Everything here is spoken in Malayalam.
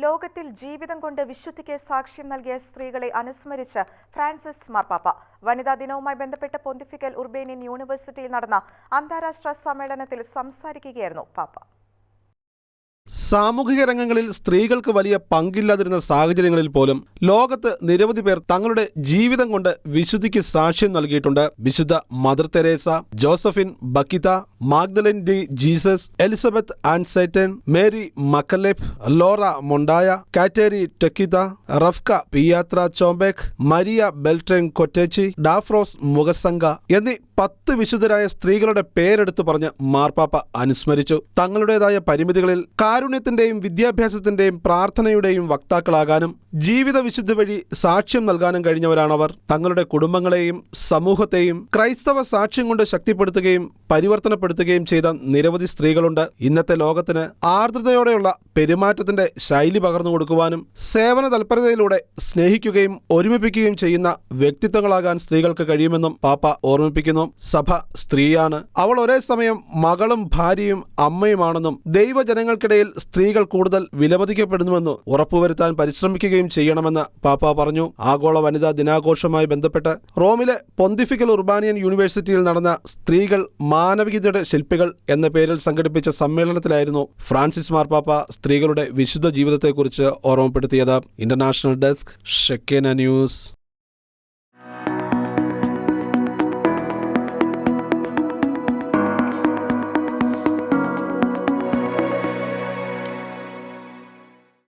ലോകത്തിൽ ജീവിതം കൊണ്ട് വിശുദ്ധിക്ക് സാക്ഷ്യം നൽകിയ സ്ത്രീകളെ അനുസ്മരിച്ച് ഫ്രാൻസിസ് മാർപ്പാപ്പ. വനിതാ ദിനവുമായി ബന്ധപ്പെട്ട് പൊന്തിഫിക്കൽ ഉർബേനിയൻ യൂണിവേഴ്സിറ്റിയിൽ നടന്ന അന്താരാഷ്ട്ര സമ്മേളനത്തിൽ സംസാരിക്കുകയായിരുന്നു പാപ്പ. സാമൂഹിക രംഗങ്ങളിൽ സ്ത്രീകൾക്ക് വലിയ പങ്കില്ലാതിരുന്ന സാഹചര്യങ്ങളിൽ പോലും ലോകത്ത് നിരവധി പേർ തങ്ങളുടെ ജീവിതം കൊണ്ട് വിശുദ്ധിക്ക് സാക്ഷ്യം നൽകിയിട്ടുണ്ട്. വിശുദ്ധ Mother Teresa, Josephine Bakhita, Magdalene de Jesus, Elizabeth Ann Seton, Mary MacKillop, Laura Montoya, Kateri Tekakwitha, Rafqa Pietra Choboq, Maria Beltrame Quattrocchi, Daphrose Mugasanga എന്നീ 10 വിശുദ്ധരായ സ്ത്രീകളുടെ പേരെടുത്തു പറഞ്ഞ് മാർപ്പാപ്പ അനുസ്മരിച്ചു. തങ്ങളുടേതായ പരിമിതികളിൽ കാരുണ്യത്തിന്റെയും വിദ്യാഭ്യാസത്തിന്റെയും പ്രാർത്ഥനയുടെയും വക്താക്കളാകാനും ജീവിത വിശുദ്ധി വഴി സാക്ഷ്യം നൽകാനും കഴിഞ്ഞവരാണവർ. തങ്ങളുടെ കുടുംബങ്ങളെയും സമൂഹത്തെയും ക്രൈസ്തവ സാക്ഷ്യം കൊണ്ട് ശക്തിപ്പെടുത്തുകയും പരിവർത്തനപ്പെടുത്തുകയും ചെയ്ത നിരവധി സ്ത്രീകളുണ്ട്. ഇന്നത്തെ ലോകത്തിന് ആർദ്രതയോടെയുള്ള പെരുമാറ്റത്തിന്റെ ശൈലി പകർന്നു കൊടുക്കുവാനും സേവന തൽപരതയിലൂടെ സ്നേഹിക്കുകയും ഒരുമിപ്പിക്കുകയും ചെയ്യുന്ന വ്യക്തിത്വങ്ങളാകാൻ സ്ത്രീകൾക്ക് കഴിയുമെന്നും പാപ്പ ഓർമ്മിപ്പിക്കുന്നു. സഭ സ്ത്രീയാണ്. അവൾ ഒരേ സമയം മകളും ഭാര്യയും അമ്മയുമാണെന്നും ദൈവജനങ്ങൾക്കിടയിൽ സ്ത്രീകൾ കൂടുതൽ വിലമതിക്കപ്പെടുന്നുവെന്നും ഉറപ്പുവരുത്താൻ പരിശ്രമിക്കുകയും ചെയ്യണമെന്ന് പാപ്പ പറഞ്ഞു. ആഗോള വനിതാ ദിനാഘോഷവുമായി ബന്ധപ്പെട്ട് റോമിലെ പൊന്തിഫിക്കൽ ഉർബാനിയൻ യൂണിവേഴ്സിറ്റിയിൽ നടന്ന സ്ത്രീകൾ മാനവികതയുടെ ശില്പികൾ എന്ന പേരിൽ സംഘടിപ്പിച്ച സമ്മേളനത്തിലായിരുന്നു ഫ്രാൻസിസ് മാർപ്പാപ്പ സ്ത്രീകളുടെ വിശുദ്ധ ജീവിതത്തെക്കുറിച്ച് ഓർമ്മപ്പെടുത്തിയത്. International desk, Shekinah news.